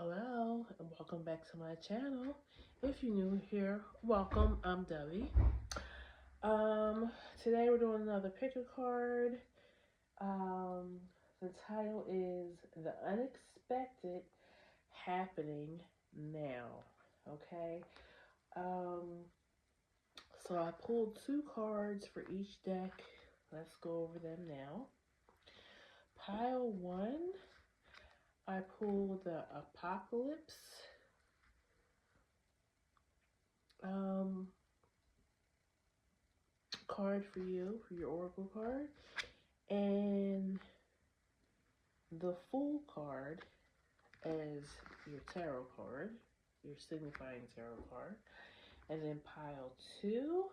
Hello and welcome back to my channel. If you're new here, welcome. I'm Debbie. Today we're doing another picture card. The title is The Unexpected Happening Now. Okay. So I pulled two cards for each deck. Let's go over them now. Pile 1, I pulled the Apocalypse. Card for you, for your oracle card, and the Fool card as your tarot card, your signifying tarot card. And then pile 2,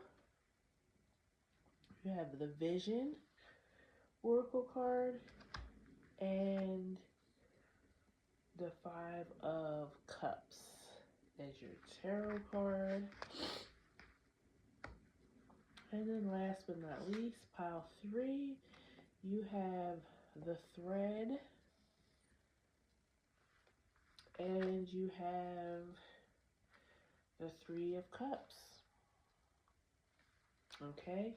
you have the Vision oracle card and the 5 of Cups as your tarot card. And then last but not least, pile 3, you have the Thread and you have the 3 of Cups. Okay.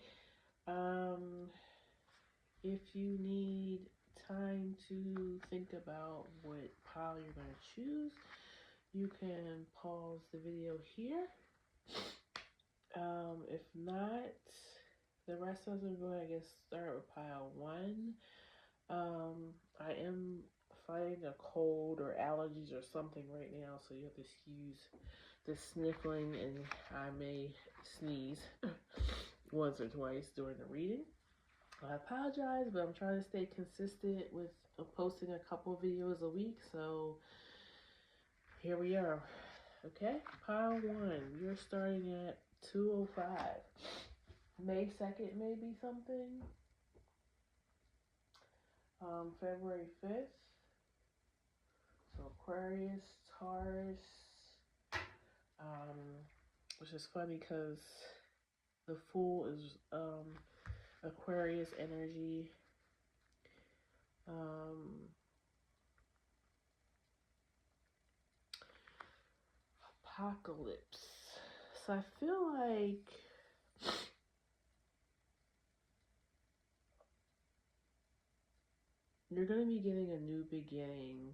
If you need time to think about what pile you're going to choose, you can pause the video here. If not, the rest of us are going to, I guess, start with pile 1. I am fighting a cold or allergies or something right now, so you have to excuse the sniffling, and I may sneeze once or twice during the reading. I apologize, but I'm trying to stay consistent with posting a couple of videos a week, so here we are. Okay, pile 1, you're starting at 205. May 2nd may be something. February 5th. So Aquarius, Taurus. Which is funny because the Fool is Aquarius energy. Apocalypse. So I feel like you're going to be getting a new beginning.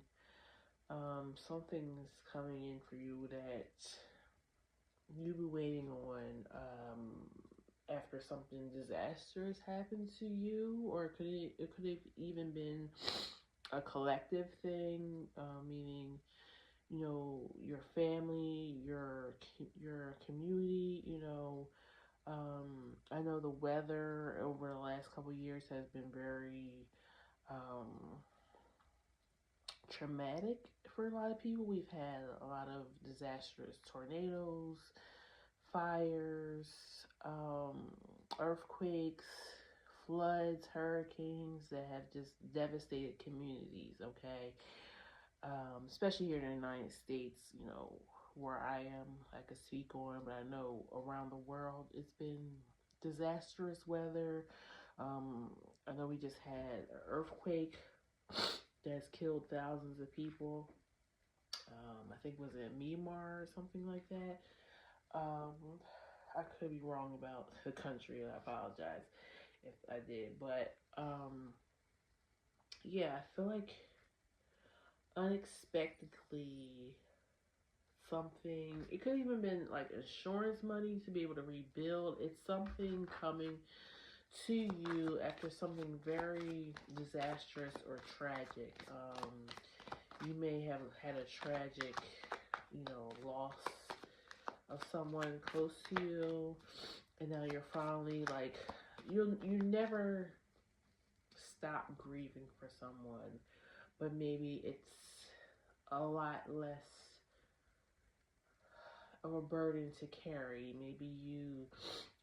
Something's coming in for you that you've been waiting on after something disastrous happened to you, or it could have even been a collective thing, meaning, you know, your family, your community, you know. I know the weather over the last couple of years has been very traumatic for a lot of people. We've had a lot of disastrous tornadoes, fires, earthquakes, floods, hurricanes that have just devastated communities, okay? Especially here in the United States, you know, where I am, I could speak on, but I know around the world it's been disastrous weather. I know we just had an earthquake that's killed thousands of people. I think was it Myanmar or something like that. I could be wrong about the country, and I apologize if I did. But yeah, I feel like unexpectedly something, it could even been like insurance money to be able to rebuild. It's something coming to you after something very disastrous or tragic. You may have had a tragic, you know, loss of someone close to you, and now you're finally like, you never stop grieving for someone, but maybe it's a lot less of a burden to carry. Maybe you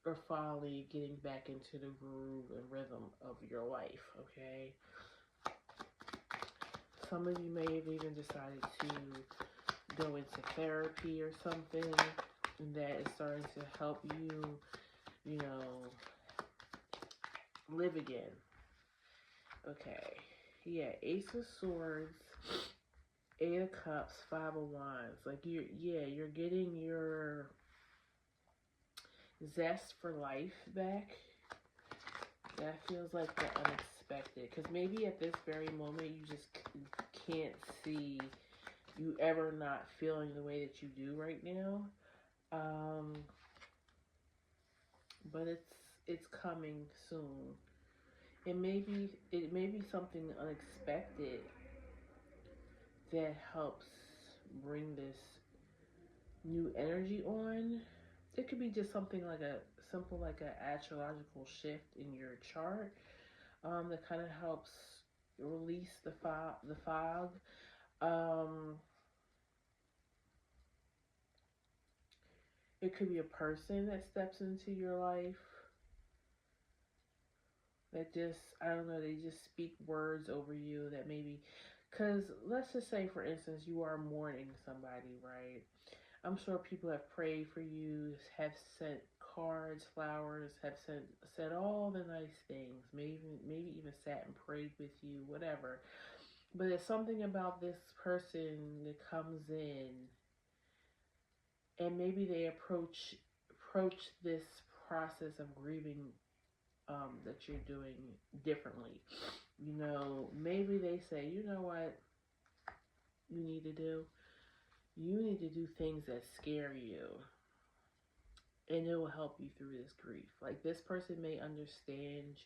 are finally getting back into the groove and rhythm of your life, okay? Some of you may have even decided to go into therapy or something that is starting to help you, you know, live again. Okay, yeah, Ace of Swords Eight of Cups, Five of Wands. Like you're getting your zest for life back. That feels like the unexpected. Because maybe at this very moment you just can't see you ever not feeling the way that you do right now. But it's coming soon. It may be something unexpected that helps bring this new energy on. It could be just something like a simple like an astrological shift in your chart that kind of helps release the fog. Um, it could be a person that steps into your life that just, I don't know, they just speak words over you that maybe, because let's just say for instance you are mourning somebody, right? I'm sure people have prayed for you, have sent cards, flowers, have said all the nice things, maybe even sat and prayed with you, whatever. But there's something about this person that comes in, and maybe they approach this process of grieving that you're doing differently. Maybe they say, you know what you need to do? You need to do things that scare you, and it will help you through this grief. Like this person may understand.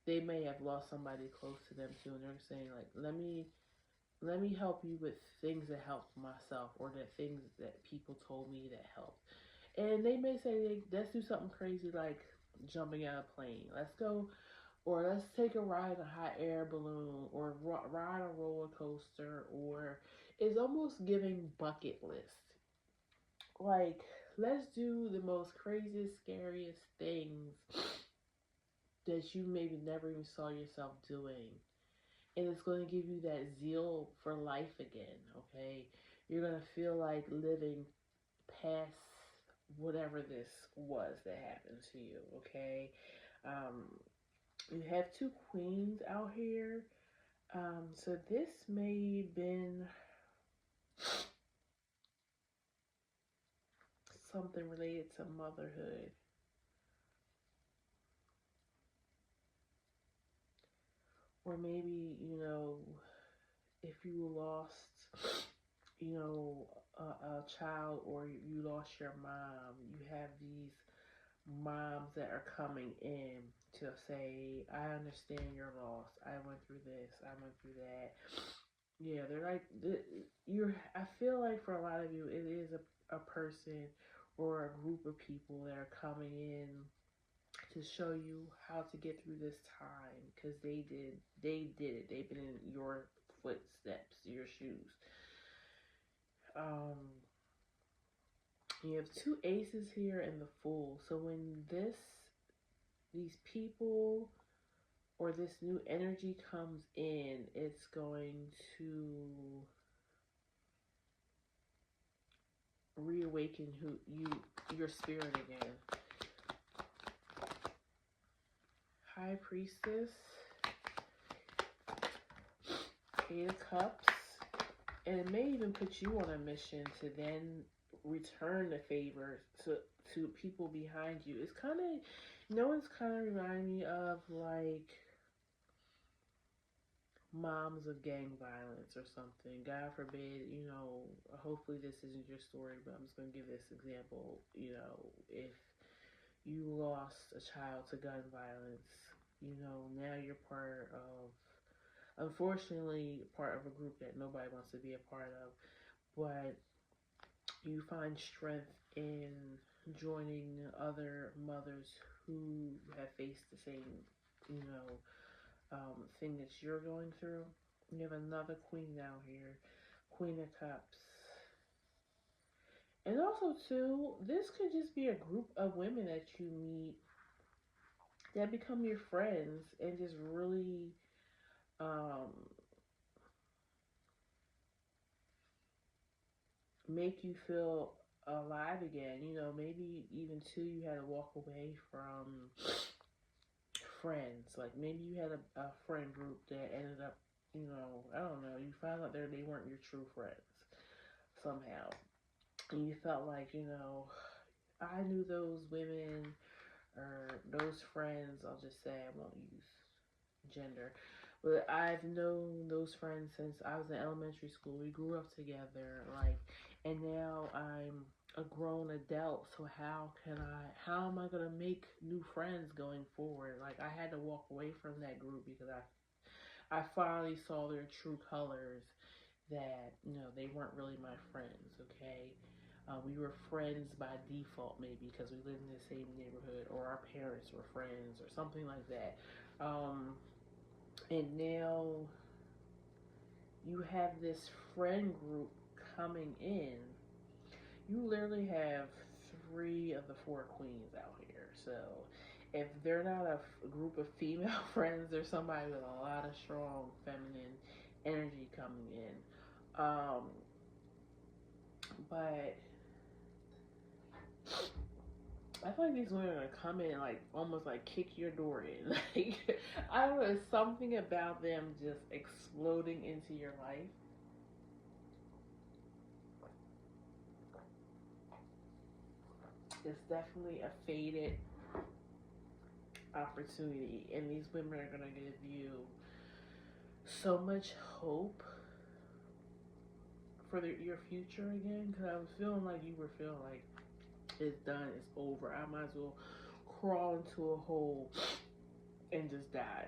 They may have lost somebody close to them too, and they're saying like, let me help you with things that helped myself, or the things that people told me that helped. And they may say, let's do something crazy like jumping out of a plane. Let's go, or let's take a ride in a hot air balloon, or ride a roller coaster, or it's almost giving bucket list. Like, let's do the most craziest, scariest things that you maybe never even saw yourself doing. And it's going to give you that zeal for life again, okay? You're going to feel like living past whatever this was that happened to you, okay? Um, you have two queens out here. So this may have been something related to motherhood. Or maybe, if you lost, a child, or you lost your mom, you have these moms that are coming in to say, I understand your loss. I went through this. I went through that. Yeah, they're like, I feel like for a lot of you, it is a person or a group of people that are coming in to show you how to get through this time, because they did it. They've been in your footsteps, your shoes. Um, you have two aces here and the fool. So when these people or this new energy comes in, it's going to reawaken your spirit again. High Priestess, Eight of Cups, and it may even put you on a mission to then return the favor to people behind you. It's kind of, it's kind of reminding me of like moms of gang violence or something. God forbid, hopefully this isn't your story, but I'm just going to give this example. If you lost a child to gun violence, now you're unfortunately, part of a group that nobody wants to be a part of, but you find strength in joining other mothers who have faced the same, thing that you're going through. You have another queen now here, Queen of Cups. And also, too, this could just be a group of women that you meet that become your friends and just really um, make you feel alive again. Maybe even too, you had to walk away from friends. Like maybe you had a friend group that ended up you know, I don't know, you found out they weren't your true friends somehow. And you felt like, you know, I knew those women or those friends, I'll just say, I won't use gender. But I've known those friends since I was in elementary school. We grew up together, like, and now I'm a grown adult. So how am I gonna make new friends going forward? Like, I had to walk away from that group because I finally saw their true colors. That, you know, they weren't really my friends. Okay, we were friends by default, maybe because we lived in the same neighborhood, or our parents were friends, or something like that. And now you have this friend group coming in. You literally have three of the four queens out here. So if they're not a group of female friends, there's somebody with a lot of strong feminine energy coming in. But I feel like these women are gonna come in like almost like kick your door in. Like, I don't know, it's something about them just exploding into your life. It's definitely a faded opportunity, and these women are gonna give you so much hope for your future again. Because I was feeling like you were feeling like it's done, it's over. I might as well crawl into a hole and just die.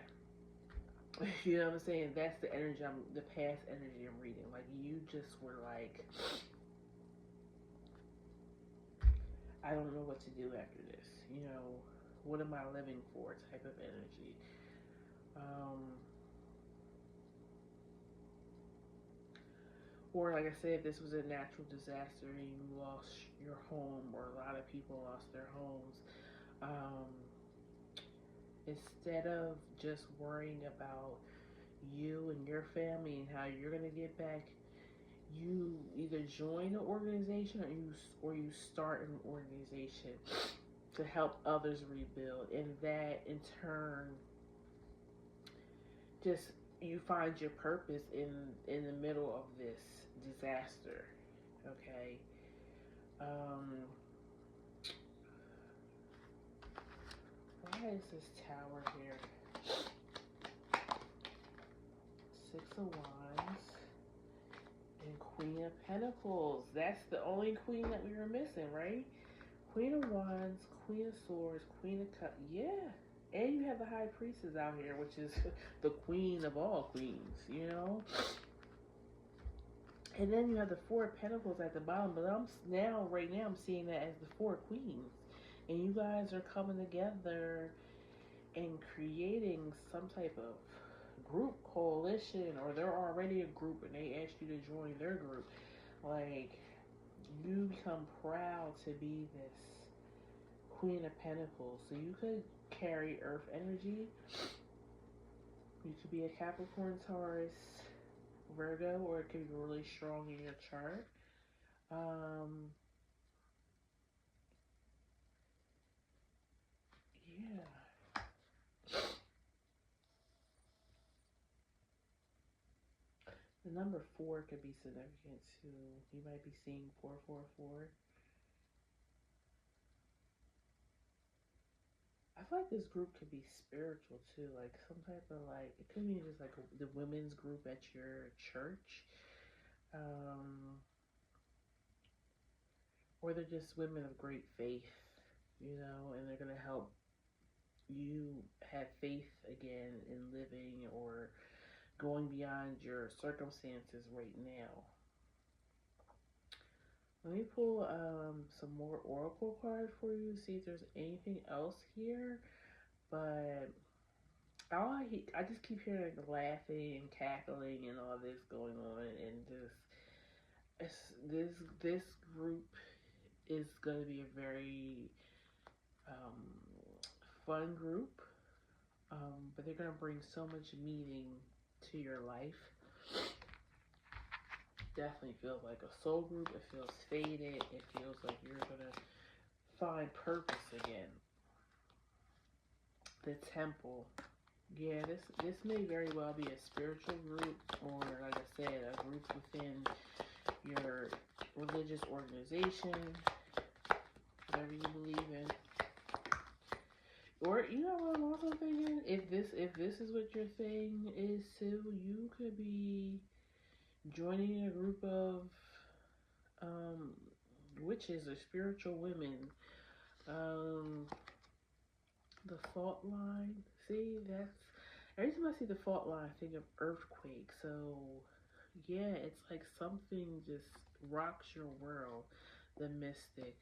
You know what I'm saying? That's the energy. The past energy I'm reading. Like, you just were like, I don't know what to do after this. You know, what am I living for? Type of energy. Or like I said, if this was a natural disaster and you lost your home, or a lot of people lost their homes, um, instead of just worrying about you and your family and how you're gonna get back, you either join an organization, or you start an organization to help others rebuild, and that in turn, just, you find your purpose in the middle of this disaster. Okay. Why is this tower here? Six of Wands and Queen of Pentacles. That's the only queen that we were missing, right? Queen of Wands, Queen of Swords, Queen of Cups. Yeah. And you have the High Priestess out here, which is the queen of all queens, you know? And then you have the Four of Pentacles at the bottom, but right now, I'm seeing that as the Four Queens. And you guys are coming together and creating some type of group, coalition, or they're already a group and they ask you to join their group. Like, you become proud to be this Queen of Pentacles. So you could carry Earth energy. You could be a Capricorn, Taurus, Virgo, or it could be really strong in your chart. Yeah. The number 4 could be significant too. You might be seeing 444. I feel like this group could be spiritual too, like some type of, like, it could be just like the women's group at your church, or they're just women of great faith, you know, and they're gonna help you have faith again in living or going beyond your circumstances right now. Let me pull some more oracle cards for you, see if there's anything else here. But I just keep hearing like laughing and cackling and all this going on, and this group is going to be a very fun group, but they're going to bring so much meaning to your life. Definitely feels like a soul group. It feels faded. It feels like you're going to find purpose again. The Temple. Yeah, this may very well be a spiritual group, or like I said, a group within your religious organization, whatever you believe in. Or you know what I'm also thinking? If this is what your thing is too, you could be joining a group of um witches or spiritual women. Um the fault line. See, that's every time I see the fault line I think of earthquake. So yeah, it's like something just rocks your world. The mystic.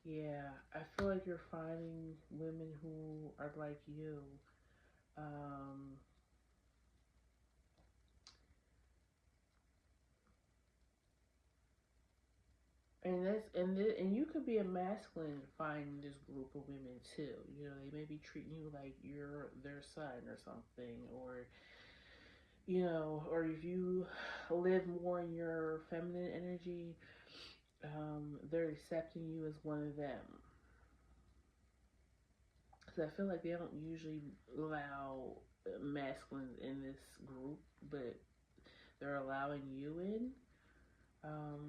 Yeah, I feel like you're finding women who are like you. Um, and you could be a masculine finding this group of women too. You know, they may be treating you like you're their son or something, or you know, or if you live more in your feminine energy, they're accepting you as one of them. Because I feel like they don't usually allow masculines in this group, but they're allowing you in.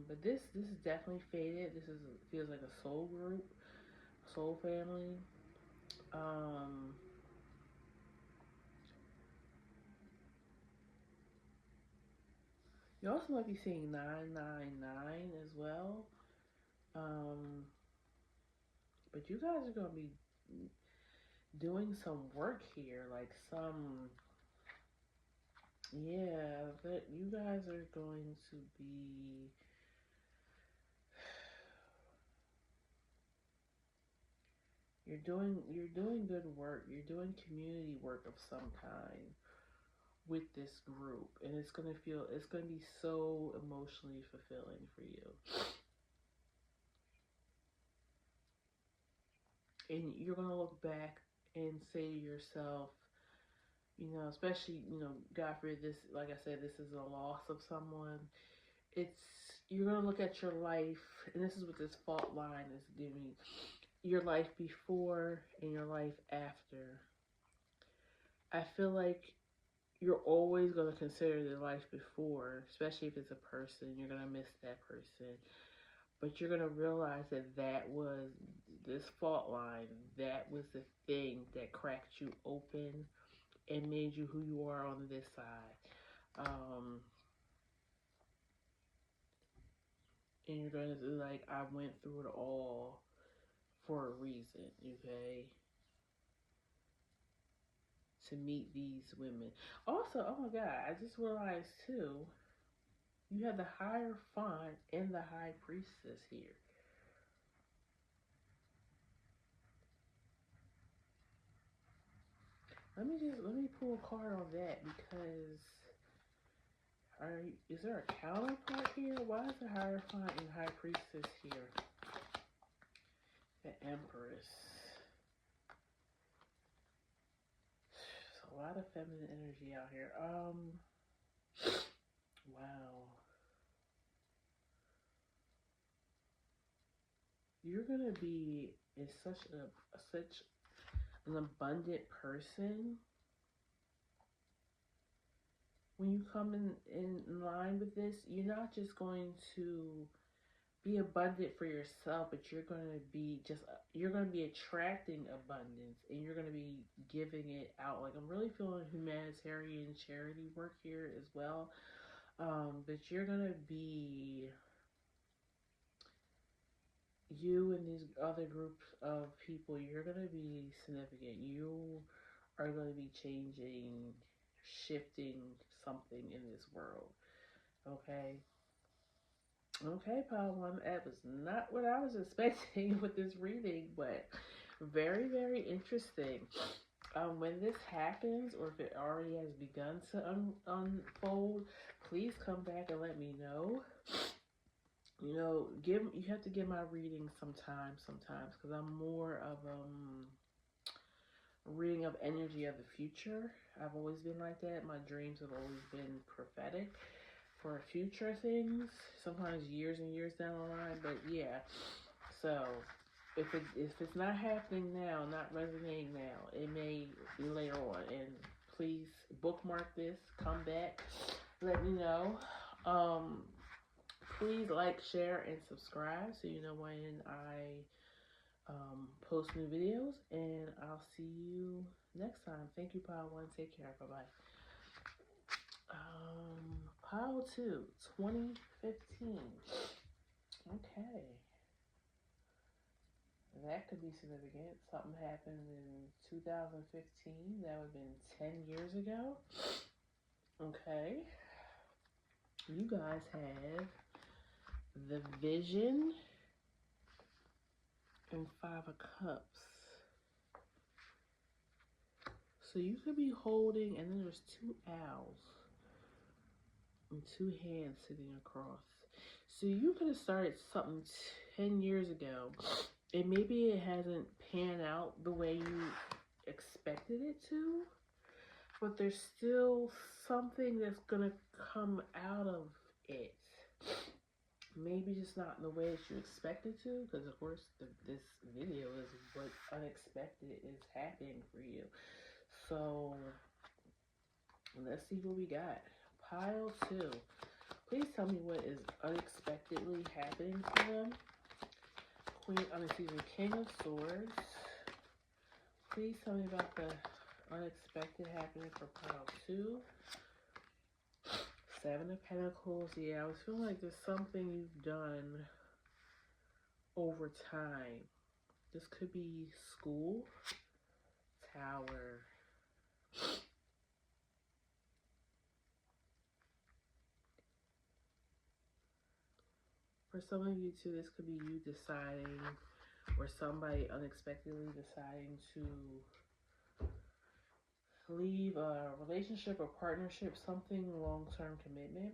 But this is definitely faded. This is feels like a soul group, soul family. Um, you also might be seeing 999 as well. Um, but you guys are gonna be doing some work here, like some yeah. That you guys are going to be you're doing good work. You're doing community work of some kind with this group, and it's gonna be so emotionally fulfilling for you. And you're gonna look back and say to yourself, you know, especially, you know, God forbid this, like I said, this is a loss of someone. It's you're gonna look at your life, and this is what this fault line is giving your life before and your life after. I feel like you're always going to consider the life before, especially if it's a person. You're going to miss that person. But you're going to realize that that was this fault line. That was the thing that cracked you open and made you who you are on this side. And you're going to be like, I went through it all for a reason, okay? To meet these women. Also, oh my God, I just realized too, you have the higher font and the high priestess here. Let me pull a card on that because is there a counterpart here? Why is the higher font and high priestess here? The empress. There's a lot of feminine energy out here. Wow. You're gonna be is such an abundant person when you come in line with this. You're not just going to be abundant for yourself, but you're going to be attracting abundance, and you're going to be giving it out. Like, I'm really feeling humanitarian charity work here as well. But you're going to be you and these other groups of people. You're going to be significant. You are going to be changing, shifting something in this world. Okay. Okay, Paul One. That was not what I was expecting with this reading, but very, very interesting. When this happens, or if it already has begun to unfold, please come back and let me know. You know, you have to give my reading sometimes, because I'm more of a reading of energy of the future. I've always been like that. My dreams have always been prophetic for future things, sometimes years and years down the line. But yeah, so if it's not happening now, not resonating now, it may be later on. And please bookmark this. Come back. Let me know. Please like, share, and subscribe so you know when I post new videos. And I'll see you next time. Thank you, Pile 1. Take care. Bye bye. Pile 2, 2015. Okay. That could be significant. Something happened in 2015. That would have been 10 years ago. Okay. You guys have the Vision and 5 of Cups. So you could be holding, and then there's 2 owls and 2 hands sitting across. So you could have started something 10 years ago, and maybe it hasn't panned out the way you expected it to, but there's still something that's gonna come out of it. Maybe just not in the way that you expected to, because of course this video is what unexpected is happening for you. So let's see what we got. Pile 2. Please tell me what is unexpectedly happening for them. King of Swords. Please tell me about the unexpected happening for pile 2. 7 of Pentacles. Yeah, I was feeling like there's something you've done over time. This could be school. Tower. For some of you too, this could be you deciding, or somebody unexpectedly deciding to leave a relationship or partnership, something long-term commitment.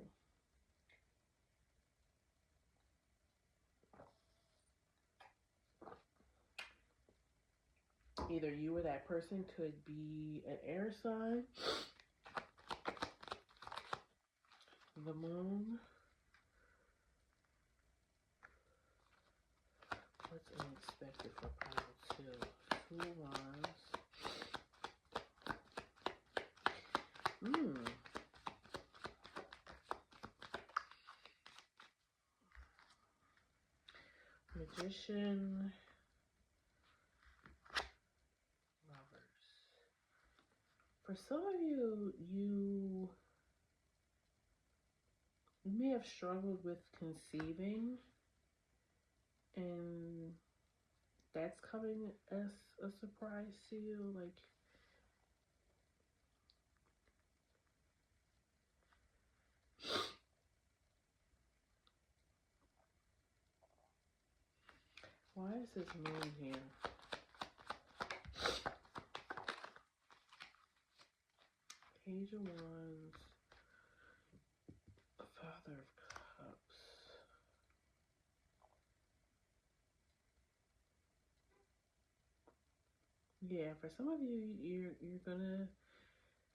Either you or that person could be an air sign, the moon. What's unexpected for pile 2? 2 of Wands. Magician. Lovers. For some of you, you may have struggled with conceiving, and that's coming as a surprise to you. Like, why is this moon here? Page of Wands, Father of Cups. Yeah, for some of you, you're gonna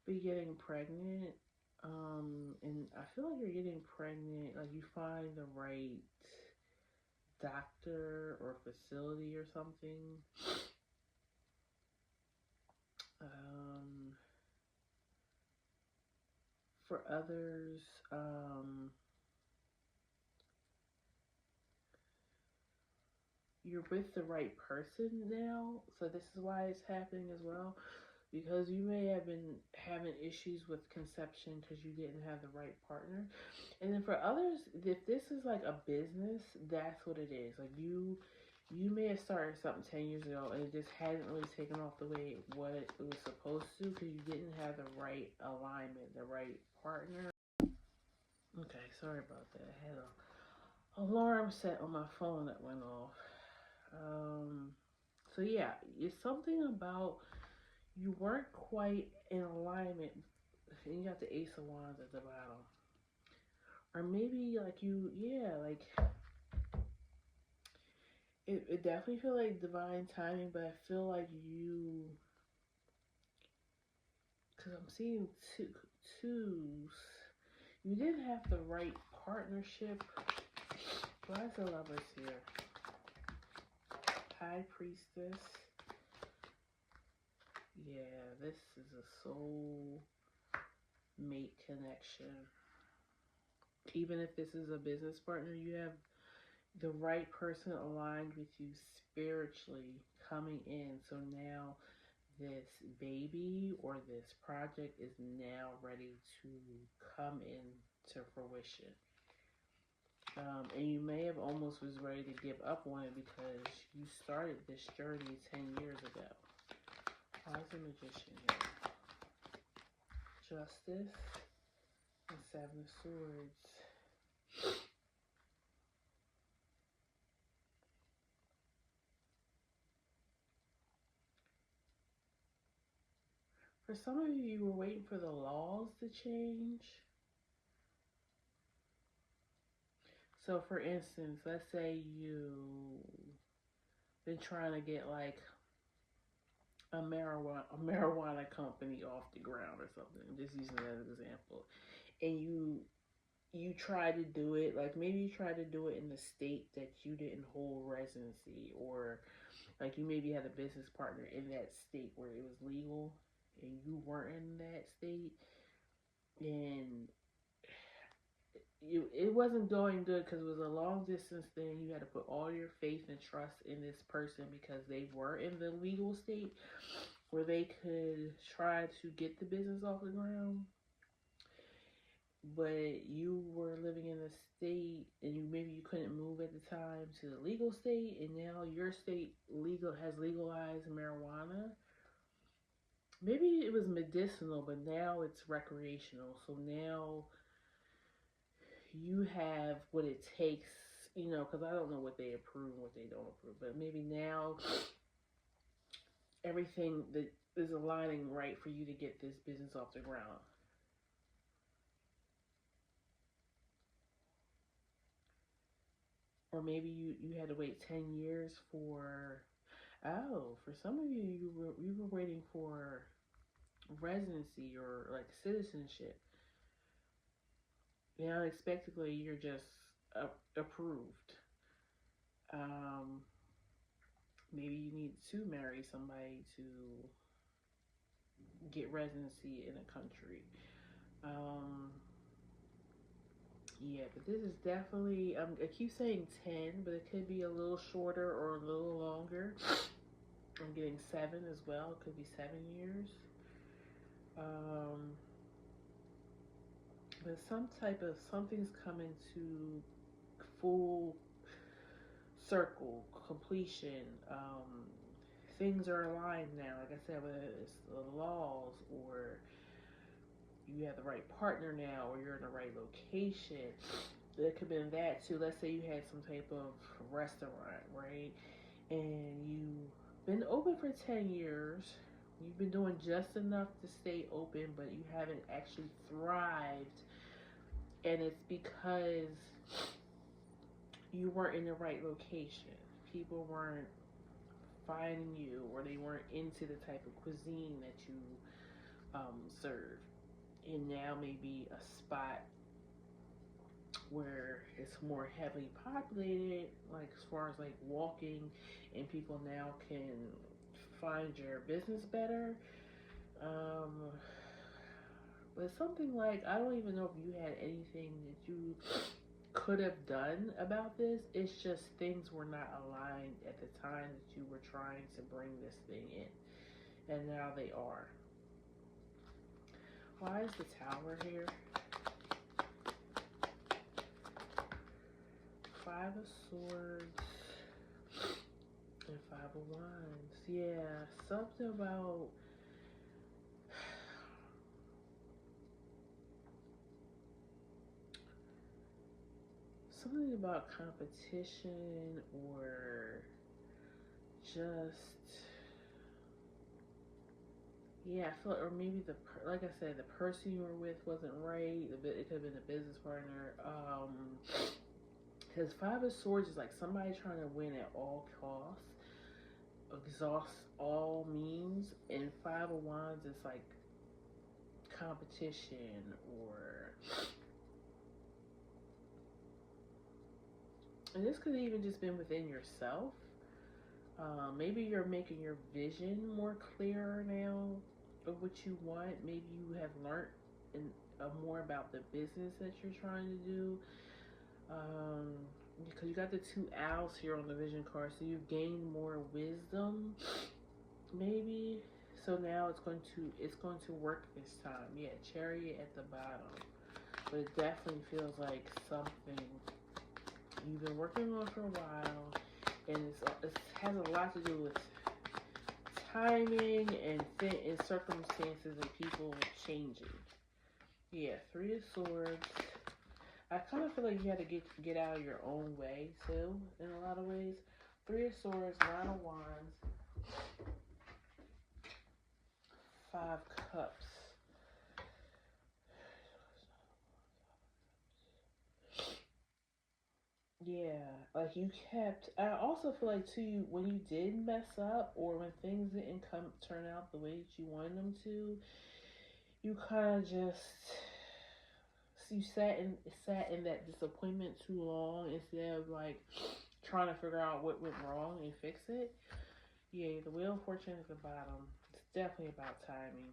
be getting pregnant, and I feel like you're getting pregnant. Like you find the right doctor or facility or something. For others, you're with the right person now, so this is why it's happening as well, because you may have been having issues with conception because you didn't have the right partner. And then for others, if this is like a business, that's what it is. Like you may have started something 10 years ago and it just hadn't really taken off the way what it was supposed to because you didn't have the right alignment, the right partner. Okay, sorry about that. I had an alarm set on my phone that went off. So yeah, it's something about you weren't quite in alignment. And you got the Ace of Wands at the bottom. Or maybe like you, yeah, like it definitely feel like divine timing, but I feel like you, because I'm seeing twos, you didn't have the right partnership. Why is the Lovers here? High Priestess. Yeah, this is a soul mate connection. Even if this is a business partner, you have the right person aligned with you spiritually coming in. So now this baby or this project is now ready to come into fruition. And you may have almost was ready to give up on it because you started this journey 10 years ago. Why is the Magician here? Justice and Seven of Swords. For some of you, you were waiting for the laws to change. So for instance, let's say you've been trying to get like a marijuana company off the ground or something. I'm just using that as an example. And you try to do it, like maybe you try to do it in the state that you didn't hold residency, or like you maybe had a business partner in that state where it was legal and you weren't in that state, and it wasn't going good because it was a long distance thing. You had to put all your faith and trust in this person because they were in the legal state where they could try to get the business off the ground. But you were living in a state and maybe you couldn't move at the time to the legal state, and now your state has legalized marijuana. Maybe it was medicinal, but now it's recreational. So now you have what it takes, because I don't know what they approve and what they don't approve, but maybe now everything that is aligning right for you to get this business off the ground. Or maybe you had to wait 10 years for some of you, you were waiting for residency or like citizenship. And unexpectedly, you're just approved. Maybe you need to marry somebody to get residency in a country. Yeah, but this is definitely, I keep saying 10, but it could be a little shorter or a little longer. I'm getting 7 as well. It could be 7 years. But some type of something's coming to full circle, completion. Things are aligned now. Like I said, whether it's the laws or you have the right partner now or you're in the right location. It could have been that too. Let's say you had some type of restaurant, right? And you've been open for 10 years. You've been doing just enough to stay open, but you haven't actually thrived. And it's because you weren't in the right location. People weren't finding you, or they weren't into the type of cuisine that you serve. And now maybe a spot where it's more heavily populated, like as far as like walking, and people now can find your business better. But something like, I don't even know if you had anything that you could have done about this. It's just things were not aligned at the time that you were trying to bring this thing in, and now they are. Why is the Tower here? 5 of Swords and 5 of Wands. Yeah, something about competition, or just, yeah, I feel, or maybe like I said, the person you were with wasn't right. It could have been a business partner. Because 5 of Swords is like somebody trying to win at all costs, exhaust all means, and 5 of Wands is like competition, or, and this could have even just been within yourself. Maybe you're making your vision more clearer now of what you want. Maybe you have learned in, more about the business that you're trying to do. Um, because you got the two owls here on the vision card, so you've gained more wisdom, maybe. So now it's going to work this time. Yeah, chariot at the bottom, but it definitely feels like something you've been working on for a while, and it has a lot to do with timing and circumstances and people changing. Yeah, Three of Swords. I kind of feel like you had to get out of your own way too, in a lot of ways. Three of Swords, Nine of Wands, Five Cups. Yeah, like you kept. I also feel like too, when you did mess up or when things didn't turn out the way that you wanted them to, you kind of just you sat in that disappointment too long instead of like trying to figure out what went wrong and fix it. Yeah, the Wheel of Fortune is the bottom. It's definitely about timing,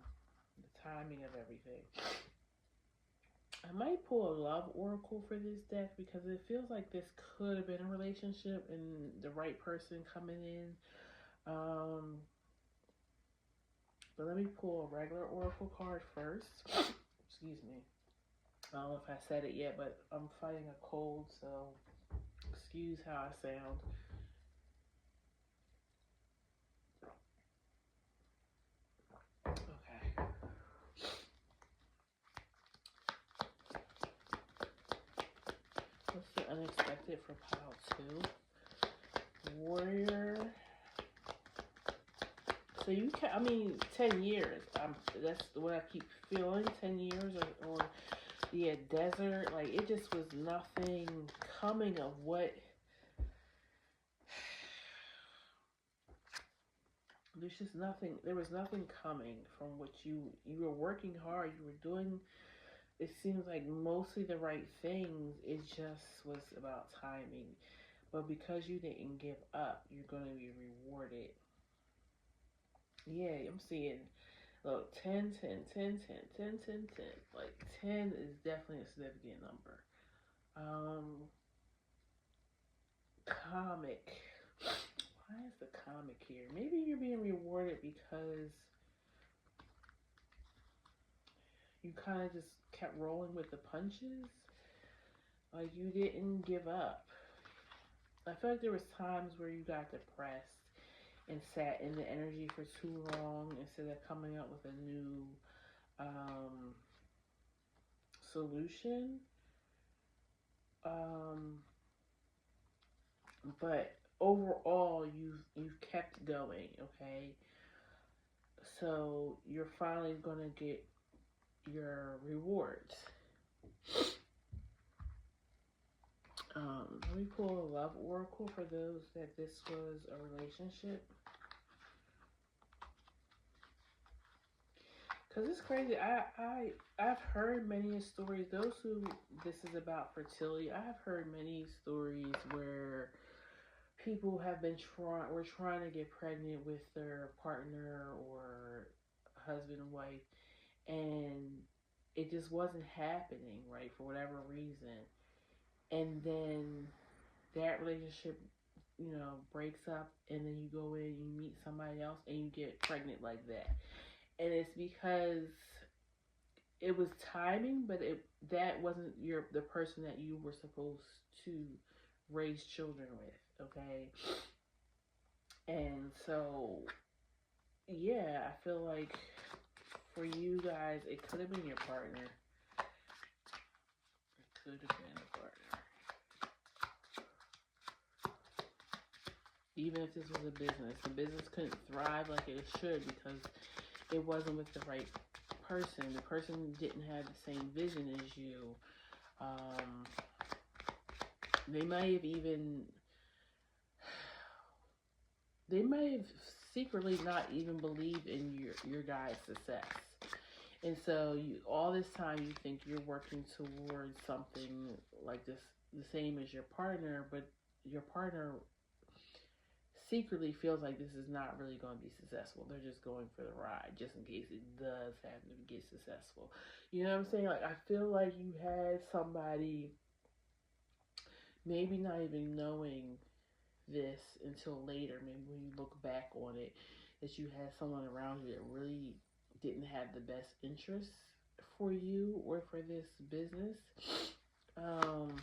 the timing of everything. I might pull a love oracle for this deck because it feels like this could have been a relationship and the right person coming in. Um, but let me pull a regular oracle card first. Excuse me. I don't know if I said it yet, but I'm fighting a cold, so excuse how I sound. Okay. What's the unexpected for pile 2? Warrior. So you can, 10 years. That's what I keep feeling. 10 years or yeah, desert. Like it just was nothing coming of what. There's just nothing. There was nothing coming from what you were working hard. You were doing. It seems like mostly the right things. It just was about timing. But because you didn't give up, you're going to be rewarded. Yeah, I'm seeing, look, 10, 10, 10, 10, 10, 10, 10. Like, 10 is definitely a significant number. Comic. Why is the comic here? Maybe you're being rewarded because you kind of just kept rolling with the punches. Like, you didn't give up. I feel like there was times where you got depressed and sat in the energy for too long instead of coming up with a new solution. But overall, you've kept going. Okay, so you're finally gonna get your rewards. Let me pull a love oracle for those that this was a relationship. Cause it's crazy. I've heard many stories. Those who this is about fertility, I have heard many stories where people have been trying to get pregnant with their partner or husband and wife, and it just wasn't happening, right, for whatever reason. And then that relationship, breaks up, and then you go in, you meet somebody else, and you get pregnant like that. And it's because it was timing, but that wasn't the person that you were supposed to raise children with, okay? And so, yeah, I feel like for you guys, it could have been your partner. It could have been a partner. Even if this was a business, the business couldn't thrive like it should because it wasn't with the right person. The person didn't have the same vision as you. They might have secretly not even believed in your guys' success. And so all this time you think you're working towards something like this, the same as your partner, but your partner secretly feels like this is not really going to be successful. They're just going for the ride, just in case it does happen to get successful. You know what I'm saying? Like, I feel like you had somebody, maybe not even knowing this until later, maybe when you look back on it, that you had someone around you that really didn't have the best interests for you or for this business. Um,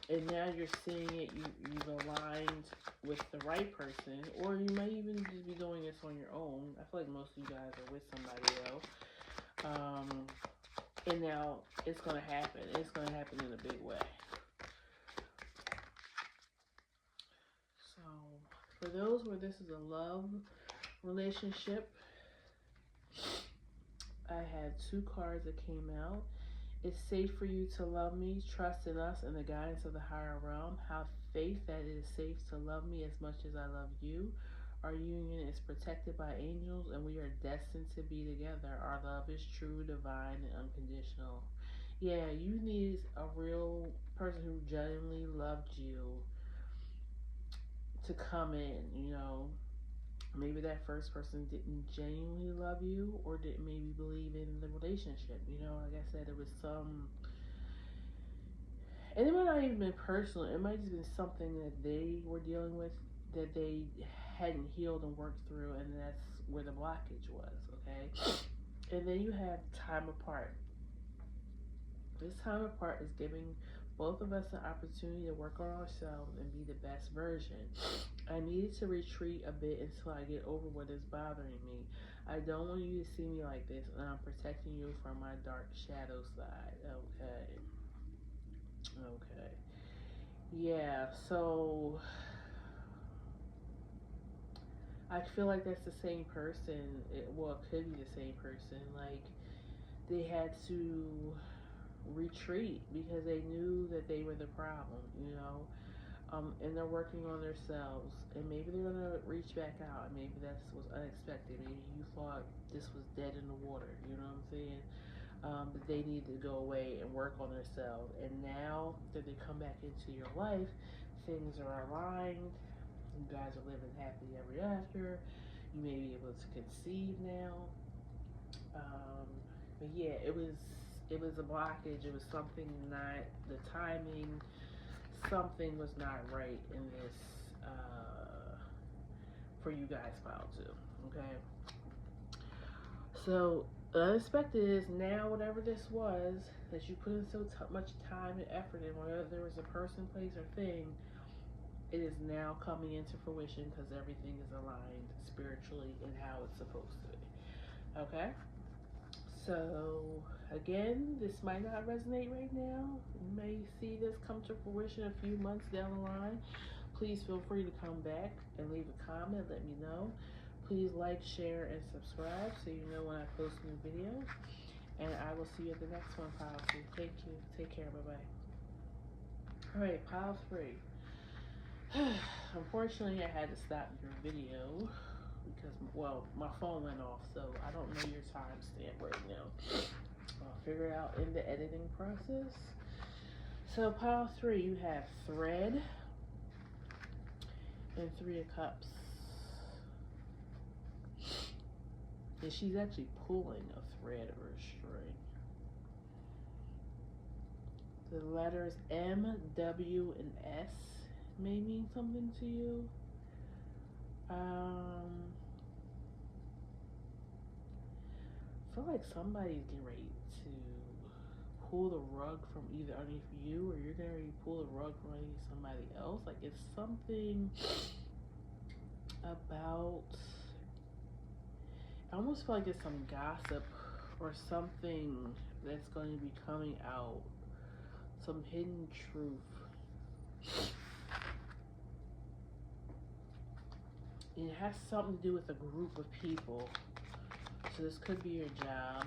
and now you're seeing it, you've aligned with the right person, or you may even just be doing this on your own. I feel like most of you guys are with somebody else. And now it's going to happen. It's going to happen in a big way. So, for those where this is a love relationship, I had 2 cards that came out. It's safe for you to love me, trust in us and the guidance of the higher realm. Have faith that it is safe to love me as much as I love you. Our union is protected by angels and we are destined to be together. Our love is true, divine, and unconditional. Yeah, you need a real person who genuinely loved you to come in, you know. Maybe that first person didn't genuinely love you or didn't maybe believe in the relationship. You know, like I said, it was some, and it might not even been personal. It might just been something that they were dealing with that they hadn't healed and worked through, and that's where the blockage was, okay? And then you have time apart. This time apart is giving both of us an opportunity to work on ourselves and be the best version. I needed to retreat a bit until I get over what is bothering me. I don't want you to see me like this, and I'm protecting you from my dark shadow side. Okay. Yeah, so I feel like that's the same person. It could be the same person. Like, they had to retreat because they knew that they were the problem, you know? And they're working on themselves, and maybe they're gonna reach back out, and maybe that was unexpected. Maybe you thought this was dead in the water, you know what I'm saying? But they need to go away and work on themselves. And now that they come back into your life, things are aligned. You guys are living happily ever after. You may be able to conceive now. But yeah, it was a blockage. It was something not the timing. Something was not right in this for you guys, pile 2. Okay. So the unexpected is now whatever this was that you put in so much time and effort in, whether there was a person, place, or thing, it is now coming into fruition because everything is aligned spiritually and how it's supposed to be. Okay? So, again, this might not resonate right now. You may see this come to fruition a few months down the line. Please feel free to come back and leave a comment. Let me know. Please like, share, and subscribe so you know when I post new videos. And I will see you at the next one, Pile 2. Thank you. Take care. Bye-bye. All right, Pile 3. Unfortunately, I had to stop your video because, well, my phone went off, so I don't know your timestamp right now. I'll figure it out in the editing process. So, Pile 3, you have thread and 3 of Cups. And she's actually pulling a thread or a string. The letters M, W, and S may mean something to you. I feel like somebody's getting ready to pull the rug from either underneath you, or you're getting ready to pull the rug from underneath somebody else. Like, it's something about, I almost feel like it's some gossip or something that's going to be coming out, some hidden truth. And it has something to do with a group of people. So this could be your job,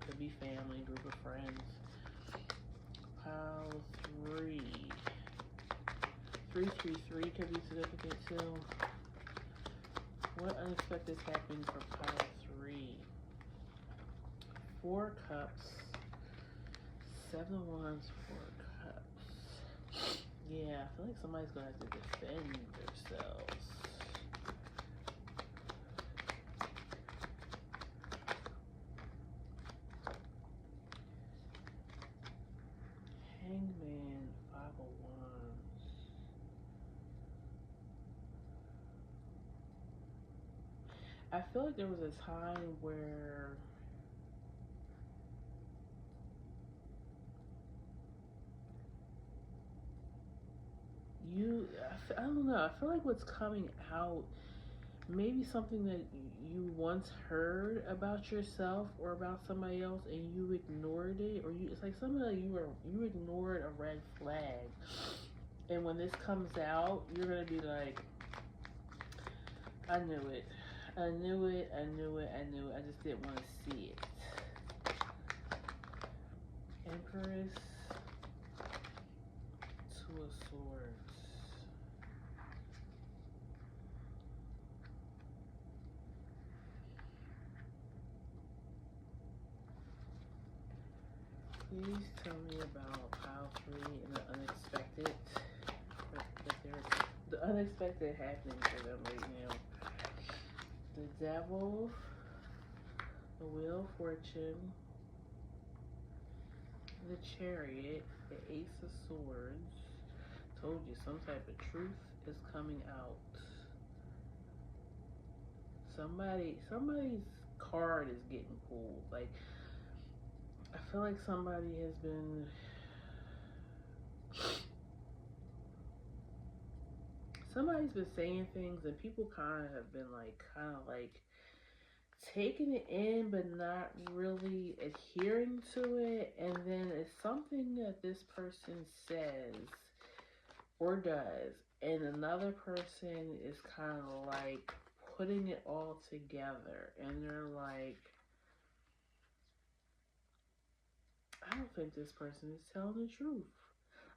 could be family, group of friends. Pile 3. 333 could be significant too. What unexpected is happening for pile 3? 4 cups. 7 of wands, 4 cups. Yeah, feel like somebody's gonna have to defend themselves. Hangman, 501s. I feel like there was a time where I don't know, I feel like what's coming out, maybe something that you once heard about yourself or about somebody else and you ignored it, or it's like something that you ignored a red flag, and when this comes out, you're gonna be like, I knew it. I knew it, I knew it, I knew it. I just didn't want to see it. Empress, Two of Swords. Please tell me about pile 3 and the unexpected. That there's the unexpected happening for them right now. The Devil, the Wheel of Fortune, the Chariot, the Ace of Swords. Told you, some type of truth is coming out. Somebody's card is getting pulled. Like, I feel like somebody has been saying things, and people kind of have been like taking it in but not really adhering to it, and then it's something that this person says or does, and another person is kind of like putting it all together, and they're like, I don't think this person is telling the truth.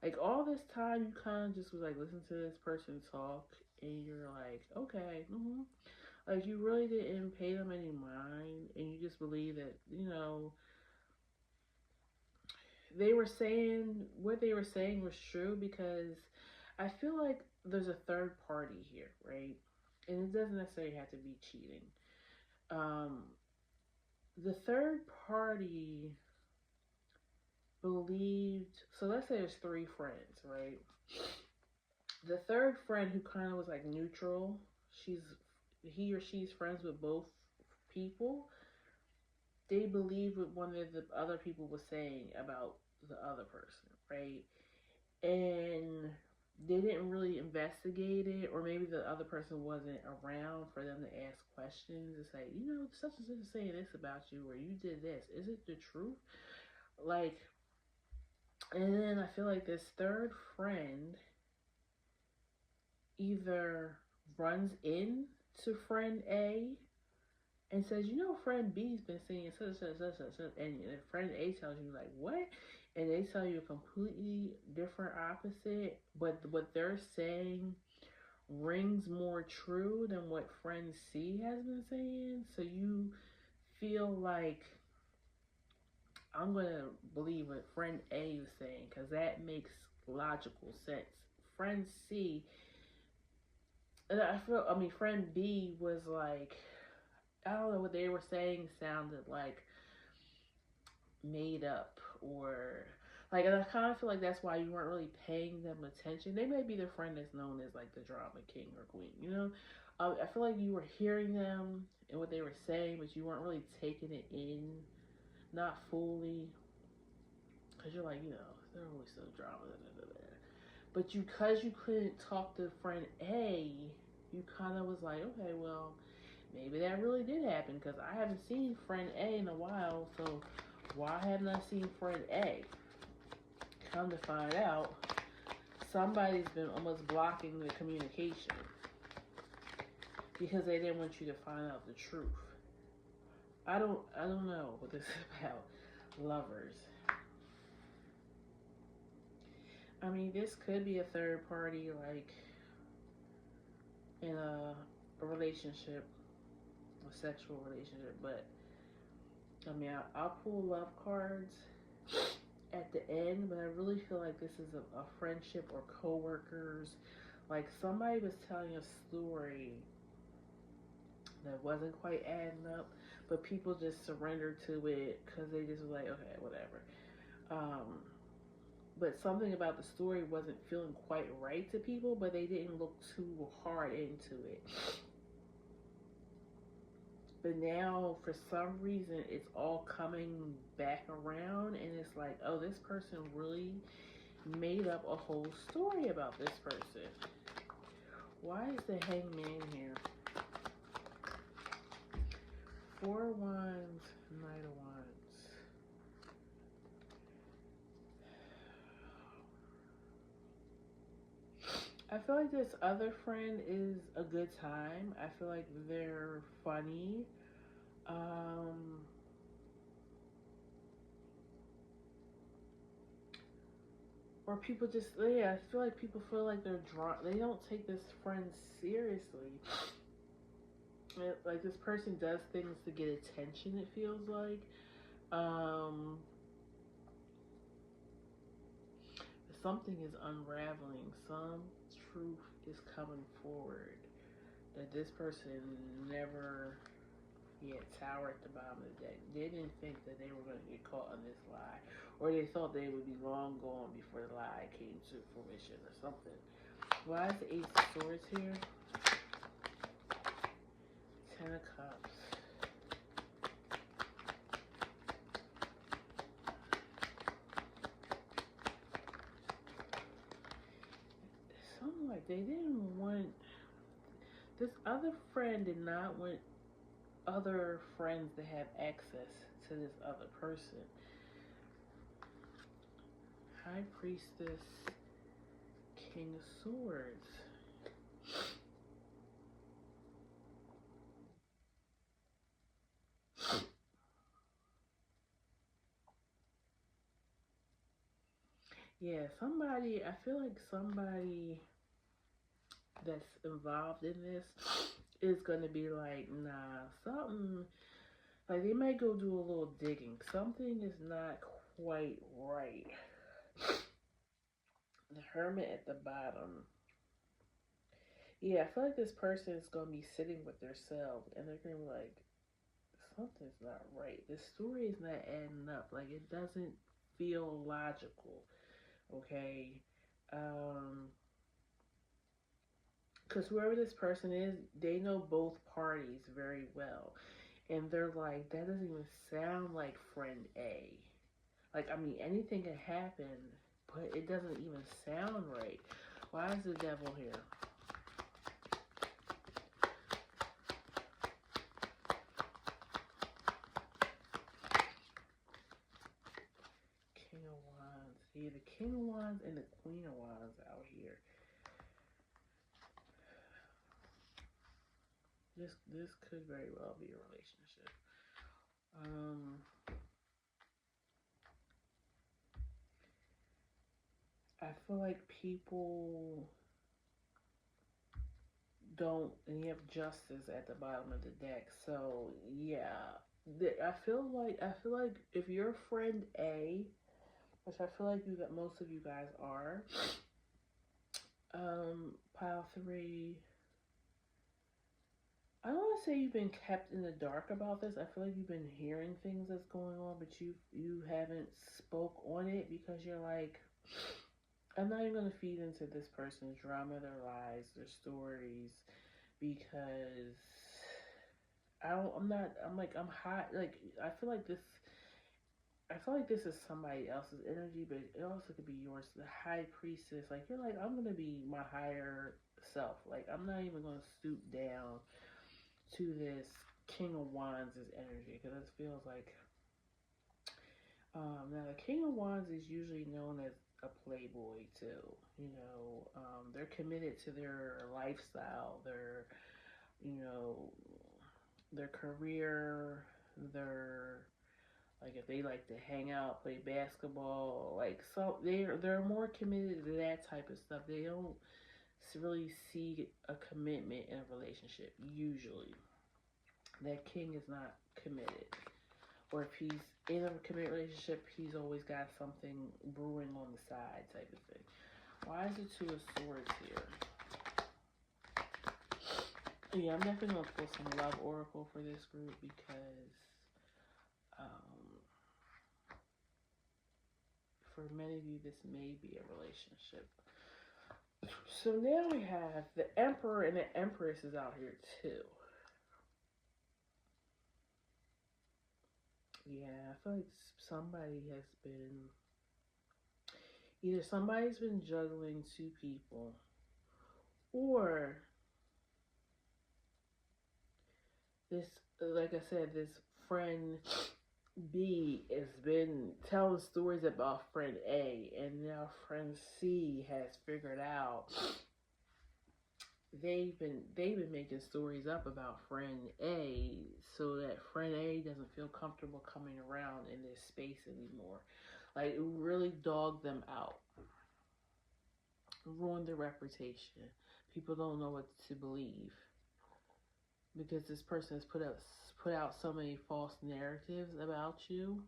Like, all this time, you kind of just was like, listen to this person talk, and you're like, okay, Like, you really didn't pay them any mind, and you just believe that, they were saying, what they were saying was true, because I feel like there's a third party here, right? And it doesn't necessarily have to be cheating. The third party believed, so let's say there's 3 friends, right? The third friend, who kind of was like neutral, he or she's friends with both people. They believed what one of the other people was saying about the other person, right? And they didn't really investigate it, or maybe the other person wasn't around for them to ask questions and say, such and such is saying this about you, or you did this. Is it the truth? Like, and then I feel like this third friend either runs in to friend A and says, friend B's been saying such, and friend A tells you, like, what? And they tell you a completely different opposite, but what they're saying rings more true than what friend C has been saying. So you feel like, I'm going to believe what friend A is saying, because that makes logical sense. Friend C, and friend B was like, I don't know, what they were saying sounded like made up, or like, and I kind of feel like that's why you weren't really paying them attention. They may be the friend that's known as like the drama king or queen, I feel like you were hearing them and what they were saying, but you weren't really taking it in, not fully, because you're like, they're always so drama, but because you couldn't talk to friend A, you kind of was like, okay, well, maybe that really did happen, because I haven't seen friend A in a while, so why haven't I seen friend A? Come to find out, somebody's been almost blocking the communication because they didn't want you to find out the truth. I don't know what this is about. Lovers. I mean, this could be a third party, like in a relationship, a sexual relationship, but I mean, I'll pull love cards, at the end, but I really feel like this is a friendship or co-workers. Like somebody was telling a story that wasn't quite adding up, but people just surrendered to it because they just were like, okay, whatever. Um, but something about the story wasn't feeling quite right to people, but they didn't look too hard into it. But now, for some reason, it's all coming back around, and it's like, oh, this person really made up a whole story about this person. Why is the hangman here? Four of Wands, Knight of Wands. I feel like this other friend is a good time. I feel like they're funny. Um, or people just, yeah, I feel like people feel like they're drunk. They don't take this friend seriously. Like this person does things to get attention, it feels like. Um, something is unraveling. Some truth is coming forward that this person never, yeah, tower at the bottom of the deck. They didn't think that they were going to get caught on this lie, or they thought they would be long gone before the lie came to fruition or something. Why is the Ace of Swords here? Ten of Cups. Something like they didn't want, this other friend did not want other friends to have access to this other person. High Priestess, King of Swords. Yeah, somebody, I feel like somebody that's involved in this is going to be like, nah, something, like they might go do a little digging. Something is not quite right. The Hermit at the bottom. Yeah, I feel like this person is going to be sitting with themselves and they're going to be like, something's not right. The story is not adding up. Like, it doesn't feel logical. Okay? Because whoever this person is, they know both parties very well. And they're like, that doesn't even sound like friend A. Like, I mean, anything can happen, but it doesn't even sound right. Why is the devil here? King of Wands. Yeah, the King of Wands and the Queen of Wands out here. This could very well be a relationship. I feel like people don't, and you have Justice at the bottom of the deck. So yeah, I feel like if you're friend A, which I feel like you got most of you guys are, pile three. I don't want to say you've been kept in the dark about this. I feel like you've been hearing things that's going on, but you haven't spoke on it because you're like, I'm not even gonna feed into this person's drama, their lies, their stories, because I don't. I'm not. I'm like I'm hot. Like I feel like this. I feel like this is somebody else's energy, but it also could be yours. The High Priestess. Like you're like I'm gonna be my higher self. Like I'm not even gonna stoop down to this King of Wands' energy because it feels like now the King of Wands is usually known as a playboy too. They're committed to their lifestyle, you know, their career, their like if they like to hang out, play basketball, like so they're more committed to that type of stuff. They don't really see a commitment in a relationship usually. That king is not committed. or if he's in a committed relationship, he's always got something brewing on the side type of thing. Why is the Two of Swords here? Yeah, I'm definitely going to pull some love oracle for this group because for many of you, this may be a relationship. So now we have the Emperor and the Empress is out here too. Yeah, I feel like somebody has been, either somebody's been juggling two people, or this, like I said, this friend B has been telling stories about friend A, and now friend C has figured out they've been making stories up about friend A so that friend A doesn't feel comfortable coming around in this space anymore. Like, it really dogged them out, ruined their reputation. People don't know what to believe because this person has put out so many false narratives about you.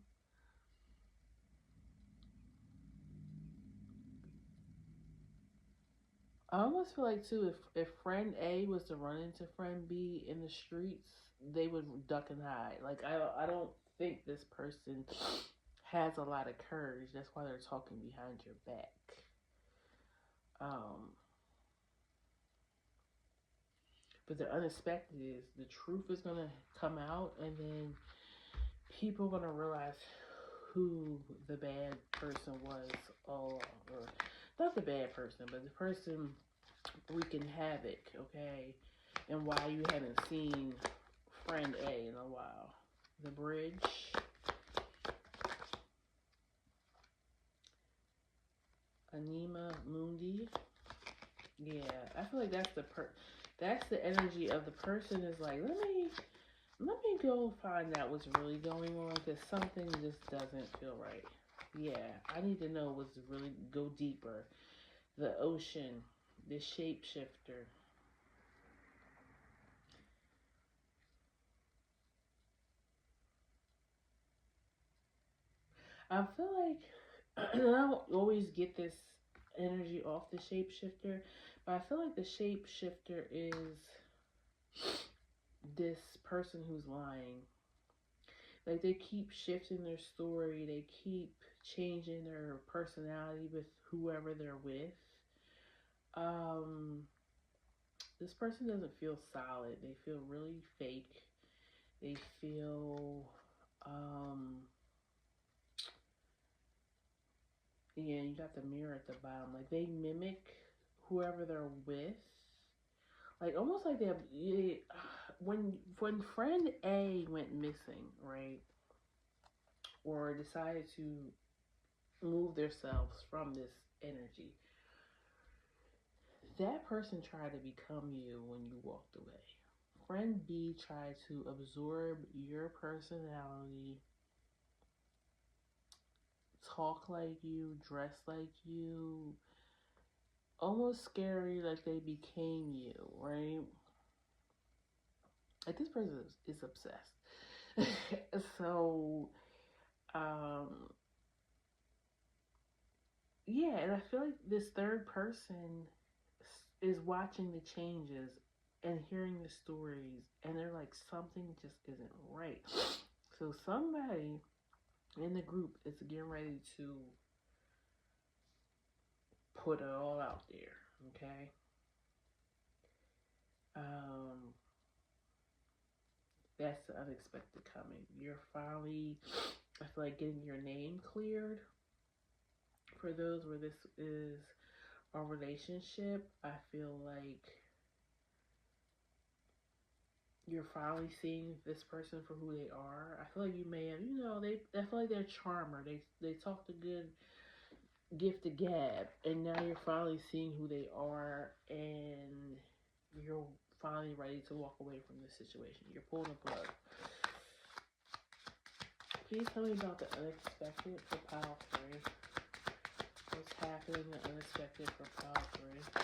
I almost feel like too, if friend A was to run into friend B in the streets, they would duck and hide. Like, I don't think this person has a lot of courage. That's why they're talking behind your back. Um, but the unexpected is the truth is gonna come out, and then people are gonna realize who the bad person was all along, or not the bad person, but the person wreaking havoc, okay? And why you haven't seen friend A in a while. The Bridge. Anima Mundi. Yeah, I feel like that's the energy of the person is like, let me go find out what's really going on because something just doesn't feel right. Yeah, I need to know what's really, go deeper. The ocean, the shapeshifter. I feel like I don't always get this energy off the shapeshifter, but I feel like the shapeshifter is this person who's lying. Like, they keep shifting their story, they keep changing their personality with whoever they're with. Um, this person doesn't feel solid. They feel really fake. They feel, yeah, you got the mirror at the bottom. Like, they mimic whoever they're with. Like, almost like when friend A went missing, right, or decided to move themselves from this energy, that person tried to become you when you walked away. Friend B tried to absorb your personality, talk like you, dress like you, almost scary, like they became you, right? Like, this person is obsessed. So, um, yeah, and I feel like this third person is watching the changes and hearing the stories, and they're like, something just isn't right. So somebody in the group is getting ready to put it all out there, okay? Um, that's the unexpected coming. You're finally, I feel like, getting your name cleared. For those where this is a relationship, I feel like you're finally seeing this person for who they are. I feel like you may have, I feel like they're a charmer. They talk the good gift of gab, and now you're finally seeing who they are, and you're finally ready to walk away from this situation. You're pulling a plug. Please tell me about the unexpected for pile 3. What's happening the unexpected for pile 3?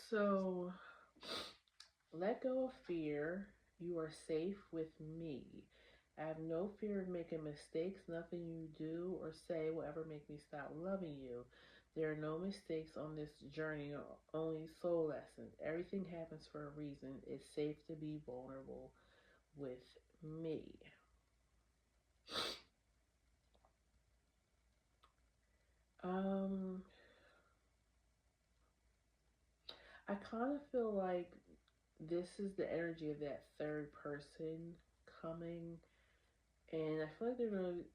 So, let go of fear. You are safe with me. I have no fear of making mistakes. Nothing you do or say will ever make me stop loving you. There are no mistakes on this journey, only soul lessons. Everything happens for a reason. It's safe to be vulnerable with me. Um, I kind of feel like this is the energy of that third person coming, and I feel like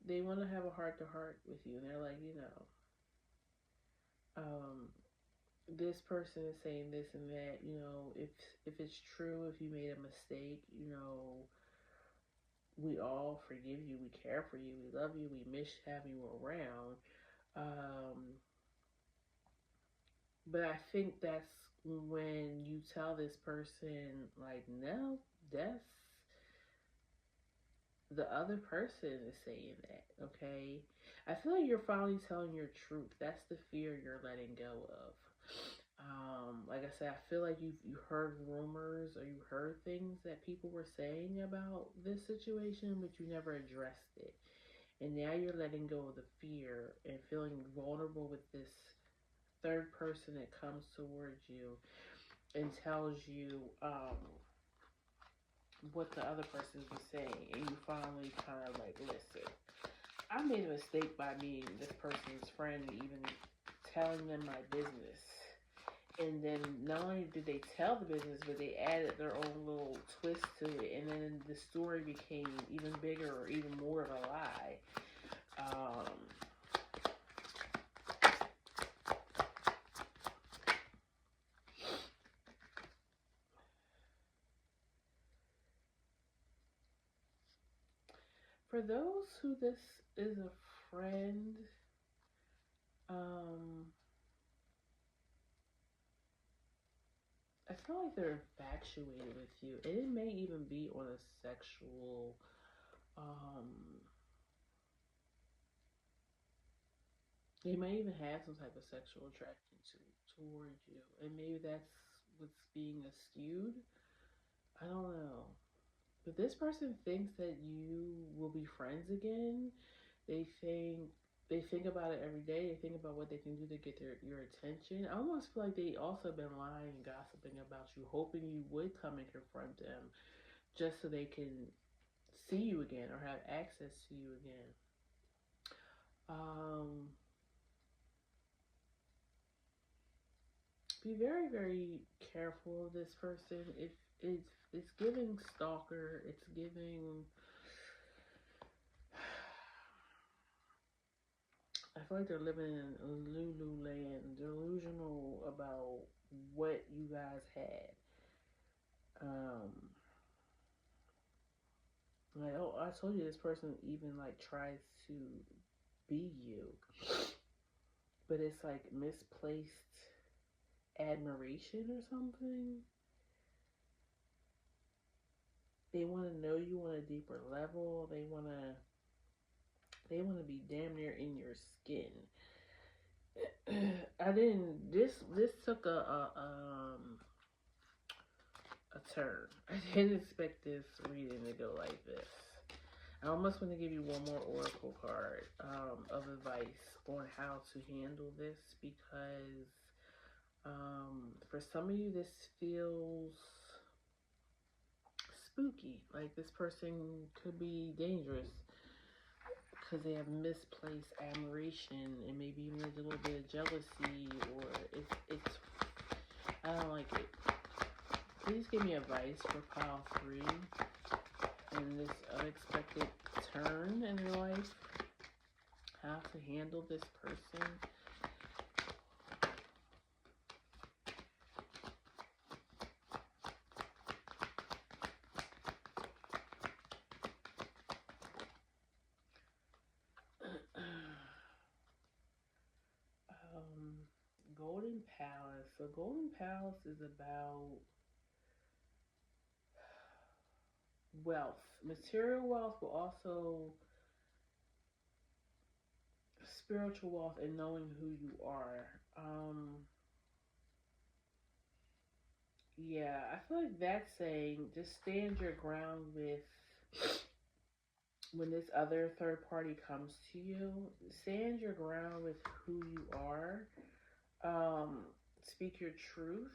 they want to have a heart to heart with you, and they're like, this person is saying this and that, if it's true, if you made a mistake, we all forgive you, we care for you, we love you, we miss having you around. Um, but I think that's when you tell this person, like, no, that's the other person is saying that, okay? I feel like you're finally telling your truth. That's the fear you're letting go of. Like I said, I feel like you heard rumors or you heard things that people were saying about this situation, but you never addressed it. And now you're letting go of the fear and feeling vulnerable with this third person that comes towards you and tells you what the other person was saying, and you finally kind of like, listen, I made a mistake by being this person's friend, even telling them my business. And then not only did they tell the business, but they added their own little twist to it, and then the story became even bigger or even more of a lie. For those who this is a friend, um, I feel like they're infatuated with you, and it may even be on a sexual, um, they may even have some type of sexual attraction towards you, and maybe that's what's being skewed. I don't know. But this person thinks that you will be friends again. They think they think about it every day. They think about what they can do to get your attention. I almost feel like they also been lying and gossiping about you, hoping you would come and confront them, just so they can see you again or have access to you again. Um, be very, very careful of this person. If it's giving stalker, it's giving. I feel like they're living in Lulu land, delusional about what you guys had. Um, like, oh, I told you this person even like tries to be you, but it's like misplaced admiration or something. They want to know you on a deeper level. They want to be damn near in your skin. I didn't. This took a turn. I didn't expect this reading to go like this. I almost want to give you one more oracle card of advice on how to handle this, because for some of you this feels spooky. Like this person could be dangerous because they have misplaced admiration and maybe even a little bit of jealousy, or it's I don't like it. Please give me advice for pile 3 in this unexpected turn in your life. How to handle this person. Golden Palace. So Golden Palace is about wealth, material wealth, but also spiritual wealth and knowing who you are. Yeah, I feel like that's saying just stand your ground with when this other third party comes to you. Stand your ground with who you are. Um, Speak your truth.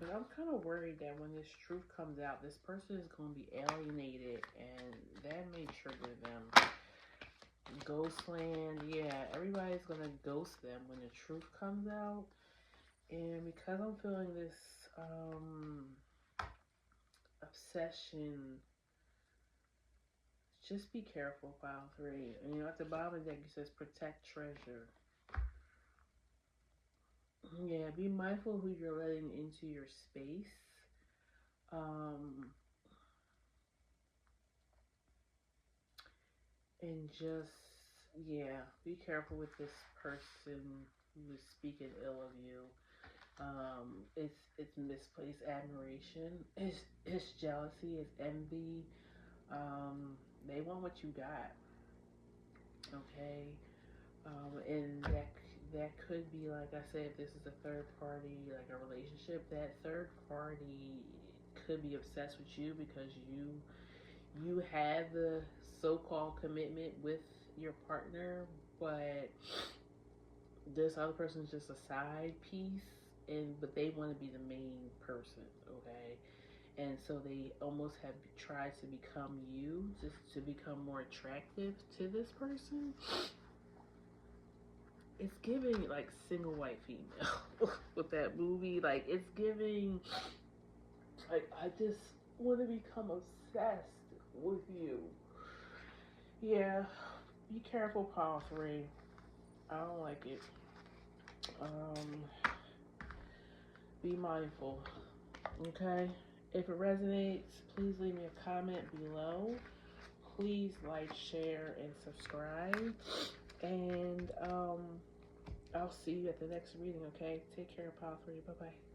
But I'm kind of worried that when this truth comes out, this person is going to be alienated and that may trigger them. Ghostland, yeah, everybody's going to ghost them when the truth comes out. And because I'm feeling this obsession, just be careful, pile three. And at the bottom of the deck, it says protect treasure. Yeah, be mindful who you're letting into your space. Um, and just, yeah, be careful with this person who is speaking ill of you. It's misplaced admiration. It's jealousy. It's envy. They want what you got. Okay. And that could be, like I said, if this is a third party, like a relationship, that third party could be obsessed with you because you had the so-called commitment with your partner, but this other person is just a side piece, and but they want to be the main person, okay? And so they almost have tried to become you, just to become more attractive to this person. It's giving like single white female with that movie. Like it's giving like I just want to become obsessed with you. Yeah, be careful, Paul 3. I don't like it. Um, be mindful. Okay. If it resonates, please leave me a comment below. Please like, share, and subscribe. And I'll see you at the next reading. Okay. Take care, Paul 3. Bye bye.